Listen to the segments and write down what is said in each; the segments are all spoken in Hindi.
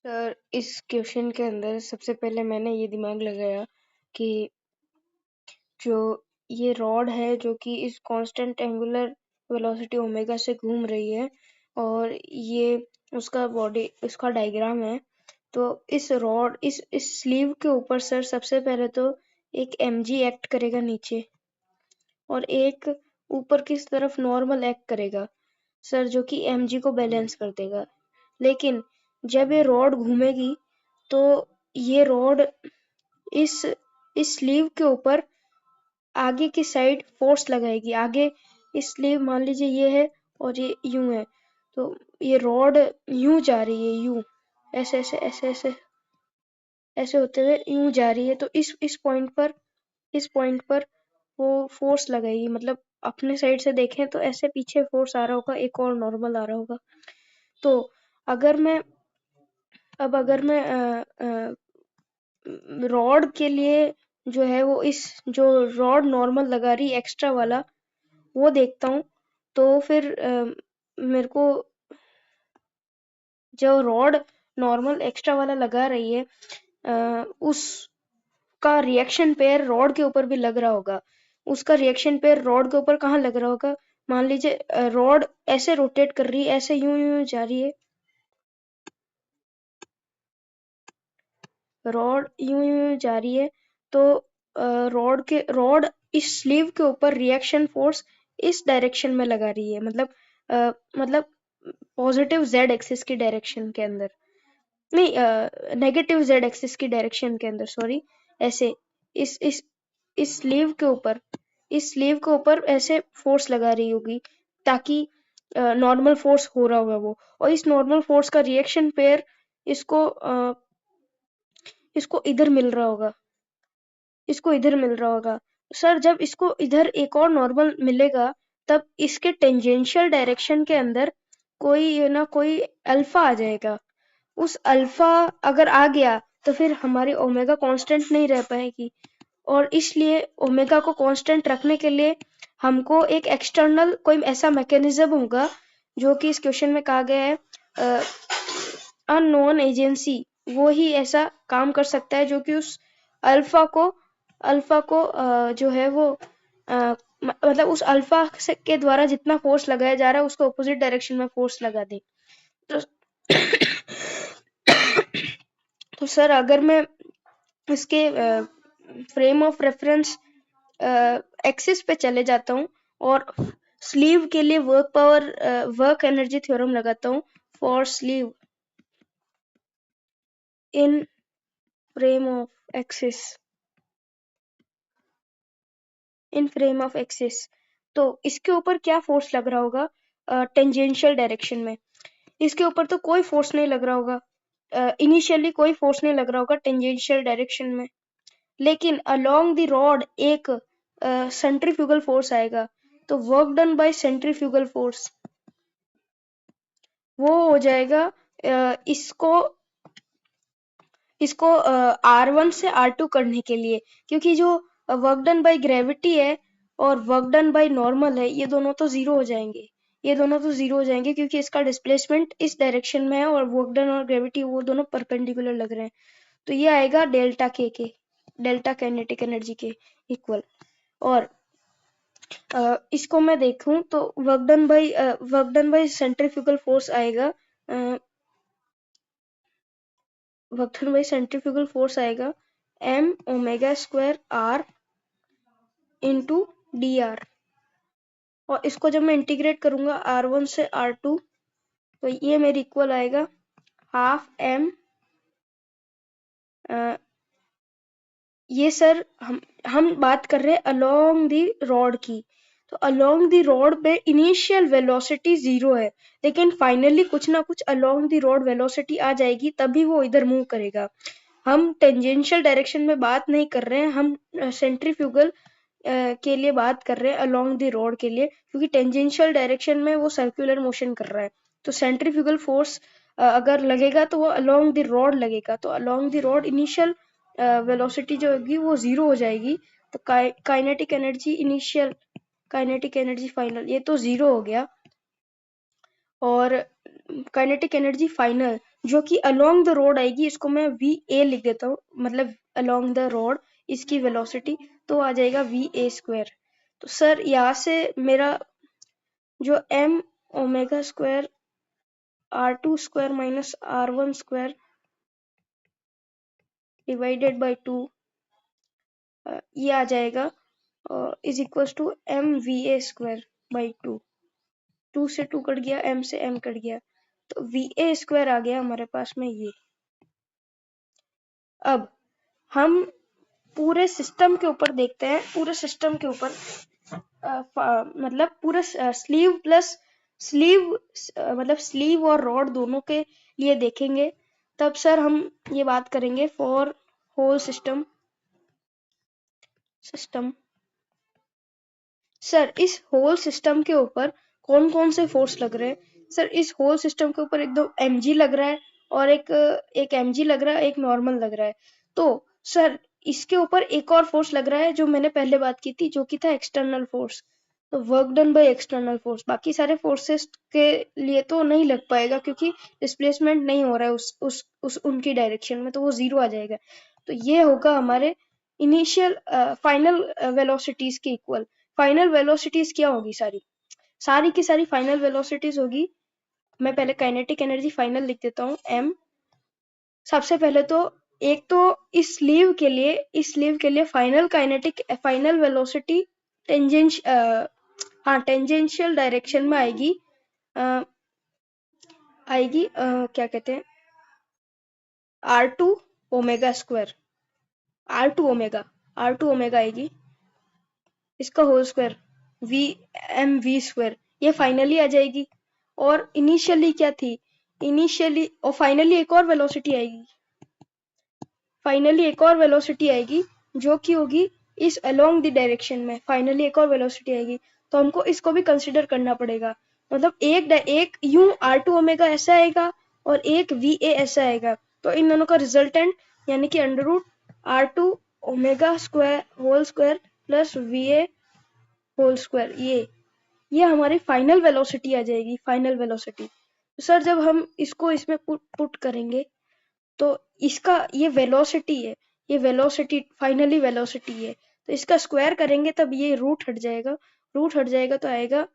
सर इस क्वेश्चन के अंदर सबसे पहले मैंने ये दिमाग लगाया कि जो ये रॉड है जो कि इस कांस्टेंट एंगुलर वेलोसिटी ओमेगा से घूम रही है और ये उसका डायग्राम है। तो इस रॉड इस स्लीव के ऊपर सर सबसे पहले तो एक mg एक्ट करेगा नीचे और एक ऊपर की तरफ नॉर्मल एक्ट करेगा सर, जो कि mg को बैलेंस कर देगा। लेकिन जब ये रॉड घूमेगी तो ये रॉड इस स्लीव के ऊपर आगे की साइड फोर्स लगाएगी। आगे इस स्लीव मान लीजिए ये है और ये यूं है, तो ये रॉड यूं जा रही है, यूं ऐसे ऐसे ऐसे ऐसे ऐसे होते हुए यूं जा रही है। तो इस पॉइंट पर वो फोर्स लगाएगी, मतलब अपने साइड से देखें तो ऐसे पीछे फोर्स आ रहा होगा, एक और नॉर्मल आ रहा होगा। तो अगर मैं रॉड के लिए जो है वो जो रॉड नॉर्मल लगा रही एक्स्ट्रा वाला वो देखता हूँ, तो फिर मेरे को जो रॉड नॉर्मल एक्स्ट्रा वाला लगा रही है उसका रिएक्शन पेयर रॉड के ऊपर भी लग रहा होगा। उसका रिएक्शन पेयर रॉड के ऊपर कहाँ लग रहा होगा? मान लीजिए रॉड ऐसे रोटेट कर रही है, ऐसे यूं यूं जा रही है, रॉड यूं यूं जा रही है, तो रॉड इस स्लीव के ऊपर रिएक्शन फोर्स इस डायरेक्शन में लगा रही है, मतलब पॉजिटिव जेड एक्सिस की डायरेक्शन के अंदर, नहीं नेगेटिव जेड एक्सिस की डायरेक्शन के अंदर, सॉरी। ऐसे इस इस इस स्लीव के ऊपर ऐसे फोर्स लगा रही होगी ताकि नॉर्मल फोर्स हो रहा होगा वो, और इस नॉर्मल फोर्स का रिएक्शन पेयर इसको इसको इधर मिल रहा होगा, इसको इधर मिल रहा होगा। सर जब इसको इधर एक और नॉर्मल मिलेगा तब इसके टेंजेंशियल डायरेक्शन के अंदर कोई ना कोई अल्फा आ जाएगा। उस अल्फा अगर आ गया तो फिर हमारी ओमेगा कांस्टेंट नहीं रह पाएगी, और इसलिए ओमेगा को कांस्टेंट रखने के लिए हमको एक एक्सटर्नल कोई ऐसा मैकेनिज्म होगा जो कि इस क्वेश्चन में कहा गया है अननोन एजेंसी, वो ही ऐसा काम कर सकता है जो कि उस अल्फा को जो है वो मतलब उस अल्फा के द्वारा जितना फोर्स लगाया जा रहा है उसको अपोजिट डायरेक्शन में फोर्स लगा दे। तो तो सर अगर मैं इसके फ्रेम ऑफ रेफरेंस एक्सिस पे चले जाता हूँ और स्लीव के लिए वर्क एनर्जी थ्योरम लगाता हूँ for sleeve in frame of axis, तो इसके ऊपर क्या फोर्स लग रहा होगा टेंजेंशियल डायरेक्शन में? इसके ऊपर तो कोई फोर्स नहीं लग रहा होगा, इनिशियली कोई फोर्स नहीं लग रहा होगा टेंजेंशियल डायरेक्शन में, लेकिन अलोंग द रॉड एक सेंट्रीफ्यूगल फोर्स आएगा। तो work done by centrifugal force वो हो जाएगा इसको R1 से R2 करने के लिए, क्योंकि जो वर्क डन बाय ग्रेविटी है और वर्क डन बाय नॉर्मल है ये दोनों तो जीरो हो जाएंगे, क्योंकि इसका डिस्प्लेसमेंट इस डायरेक्शन में है और वर्क डन और ग्रेविटी वो दोनों परपेंडिकुलर लग रहे हैं। तो ये आएगा डेल्टा काइनेटिक एनर्जी के इक्वल। और इसको मैं देखूं तो work done by centrifugal force आएगा, m omega square r into D R, और इसको जब मैं इंटीग्रेट करूंगा R1 से R2 तो ये मेरे इक्वल आएगा हाफ m। ये सर हम बात कर रहे हैं अलोंग दी रॉड की, तो अलोंग दी रॉड पे इनिशियल वेलोसिटी 0 है, लेकिन फाइनली कुछ ना कुछ अलोंग दी रॉड वेलोसिटी आ जाएगी तभी वो इधर मूव करेगा। हम टेंजेंशियल डायरेक्शन में बात नहीं कर रहे हैं, हम सेंट्रीफ्यूगल के लिए बात कर रहे हैं अलोंग द रॉड के लिए, क्योंकि टेंजेंशियल डायरेक्शन में वो सर्कुलर मोशन कर रहा है। तो सेंट्रीफ्यूगल फोर्स अगर लगेगा तो वो अलोंग द रॉड लगेगा, तो along the rod initial velocity जो होगी वो 0 हो जाएगी। तो kinetic energy initial, kinetic energy final, ये तो 0 हो गया, और काइनेटिक एनर्जी फाइनल जो कि अलोंग द रोड आएगी, इसको मैं VA लिख देता हूँ, मतलब अलोंग द रोड इसकी वेलोसिटी, तो आ जाएगा VA स्क्वायर। तो सर यहाँ से मेरा जो m omega square R2 square minus R1 square divided by 2 ये आ जाएगा is equals to MVA square by 2। 2 से 2 कट गया, m से m कट गया, तो VA स्क्वायर आ गया हमारे पास में ये। अब हम पूरे सिस्टम के ऊपर देखते हैं, पूरे सिस्टम के ऊपर मतलब पूरा स्लीव प्लस स्लीव मतलब स्लीव और रॉड दोनों के लिए देखेंगे, तब सर हम ये बात करेंगे फॉर होल सिस्टम। सर इस होल सिस्टम के ऊपर कौन कौन से फोर्स लग रहे हैं? सर इस होल सिस्टम के ऊपर एक दो mg लग रहा है और एक mg लग रहा है, एक नॉर्मल लग रहा है। तो सर इसके ऊपर एक और फोर्स लग रहा है जो मैंने पहले बात की थी, जो कि था एक्सटर्नल फोर्स। तो work done by external force, बाकी सारे फोर्सेस के लिए तो नहीं लग पाएगा क्योंकि डिस्प्लेसमेंट नहीं हो रहा है उस उनकी डायरेक्शन में, तो वो जीरो आ जाएगा। तो ये होगा हमारे इनिशियल फाइनल वेलोसिटीज के इक्वल। फाइनल वेलोसिटीज क्या होगी? सारी की सारी फाइनल वेलोसिटीज होगी। मैं पहले काइनेटिक एनर्जी फाइनल लिख देता हूँ m। सबसे पहले तो एक तो इस स्लीव के लिए फाइनल वेलोसिटी टेंजेंशियल डायरेक्शन में आएगी। क्या कहते हैं, R2 omega square, R2 omega आएगी, इसका होल स्क्वायर V स्क्वायर, ये फाइनली आ जाएगी। और इनिशियली क्या थी? और फाइनली एक और वेलोसिटी आएगी जो कि होगी इस अलोंग द डायरेक्शन में। फाइनली एक और वेलोसिटी आएगी, तो हमको इसको भी कंसिडर करना पड़ेगा। मतलब एक यूं R2 ओमेगा ऐसा आएगा और एक VA ऐसा आएगा, तो इन दोनों का रिजल्टेंट यानी कि under root R2 omega square whole square plus VA whole square, ये हमारी फाइनल वेलोसिटी आ जाएगी, फाइनल वेलोसिटी। तो सर जब हम इसको इसमें पुट करेंगे तो इसका ये वेलोसिटी है, ये वेलोसिटी फाइनली वेलोसिटी है, तो इसका स्क्वायर करेंगे तब ये रूट हट जाएगा तो आएगा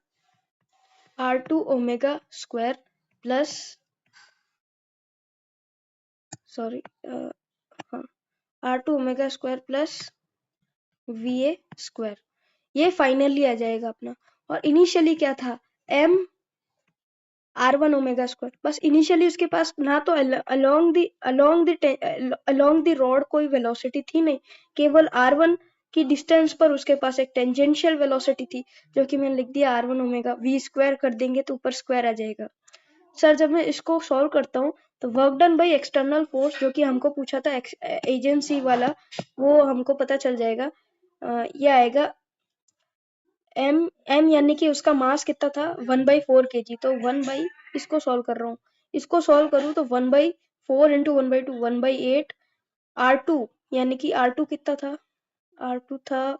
R2 omega square plus R2 omega square plus VA square, ये फाइनली आ जाएगा अपना। और इनिशियली क्या था? m R1 omega square. बस इनिशियली उसके पास ना तो अलोंग द रॉड कोई वेलोसिटी थी नहीं, केवल R1 की डिस्टेंस पर उसके पास एक टेंजेंशियल वेलोसिटी थी, जो कि मैंने लिख दिया R1 ओमेगा। V स्क्वायर कर देंगे तो ऊपर स्क्वायर आ जाएगा। सर जब मैं इसको सॉल्व करता हूँ तो work done by external force, जो कि हमको पूछा था एजेंसी वाला, वो हमको पता चल जाएगा। ये आएगा m यानी कि उसका मास कितना था? 1/4 kg। तो 1 इसको सॉल्व कर रहा हूँ, इसको सॉल्व करूँ तो 1/4 इंटू 1/2 1/8। R2 यानी कि R2 कितना था? R2 था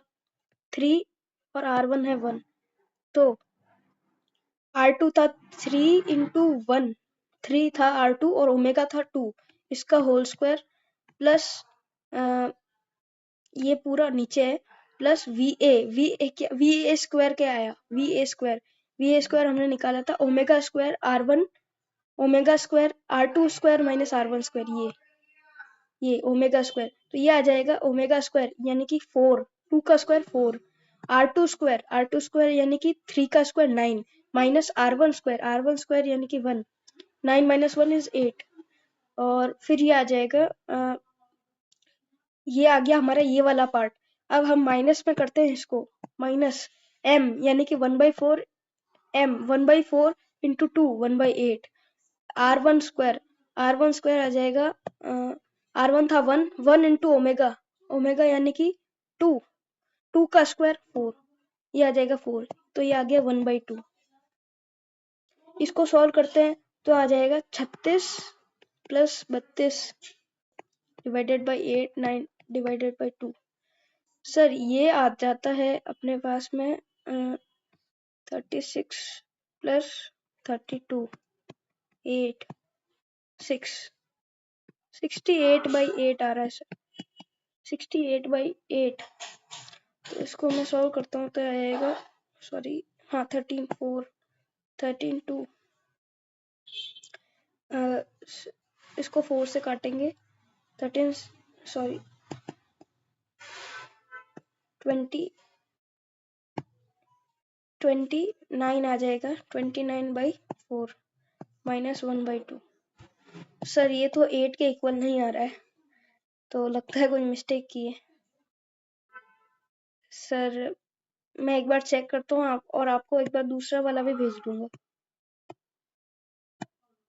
3 और R1 है 1, तो R2 था 3 इंटू 1, 3 था R2 और ओमेगा था 2, इसका होल स्क्वायर प्लस ये पूरा नीचे है प्लस VA स्क्वायर क्या आया? VA स्क्वायर हमने निकाला था omega square R1 omega square R2 square minus R1 square, ये ओमेगा स्क्वायर, तो ये आ जाएगा ओमेगा स्क्वायर यानी कि 4, 2 का स्क्वायर 4, R2 स्क्वायर यानी कि 3 का स्क्वायर 9 माइनस R1 स्क्वायर यानी कि 1, 9 माइनस 1 इज 8। और फिर ये आ जाएगा ये आ गया हमारा ये वाला पार्ट। अब हम माइनस में करते हैं इसको, माइनस m यानी कि 1/4 1/4 इंटू 2 1/8 R1 स्क्वायर आ जाएगा R1 था 1 इंटू ओमेगा यानी कि 2 का स्क्वायर 4, ये आ जाएगा 4, तो ये आ गया 1/2। इसको सॉल्व करते हैं तो आ जाएगा 36 plus 32 divided by 8 9 divided by 2। Sir ये आ जाता है अपने पास में 36 प्लस 32 8 68/8 आ रहा है सर, 68/8। तो इसको मैं सॉल्व करता हूँ तो आएगा, सॉरी हाँ 13 2। इसको 4 से काटेंगे, 13 सॉरी 29 आ जाएगा, 29/4 -1/2। सर ये तो 8 के इक्वल नहीं आ रहा है, तो लगता है कोई मिस्टेक की है। सर मैं एक बार चेक करता हूँ और आपको एक बार दूसरा वाला भी भेज दूंगा।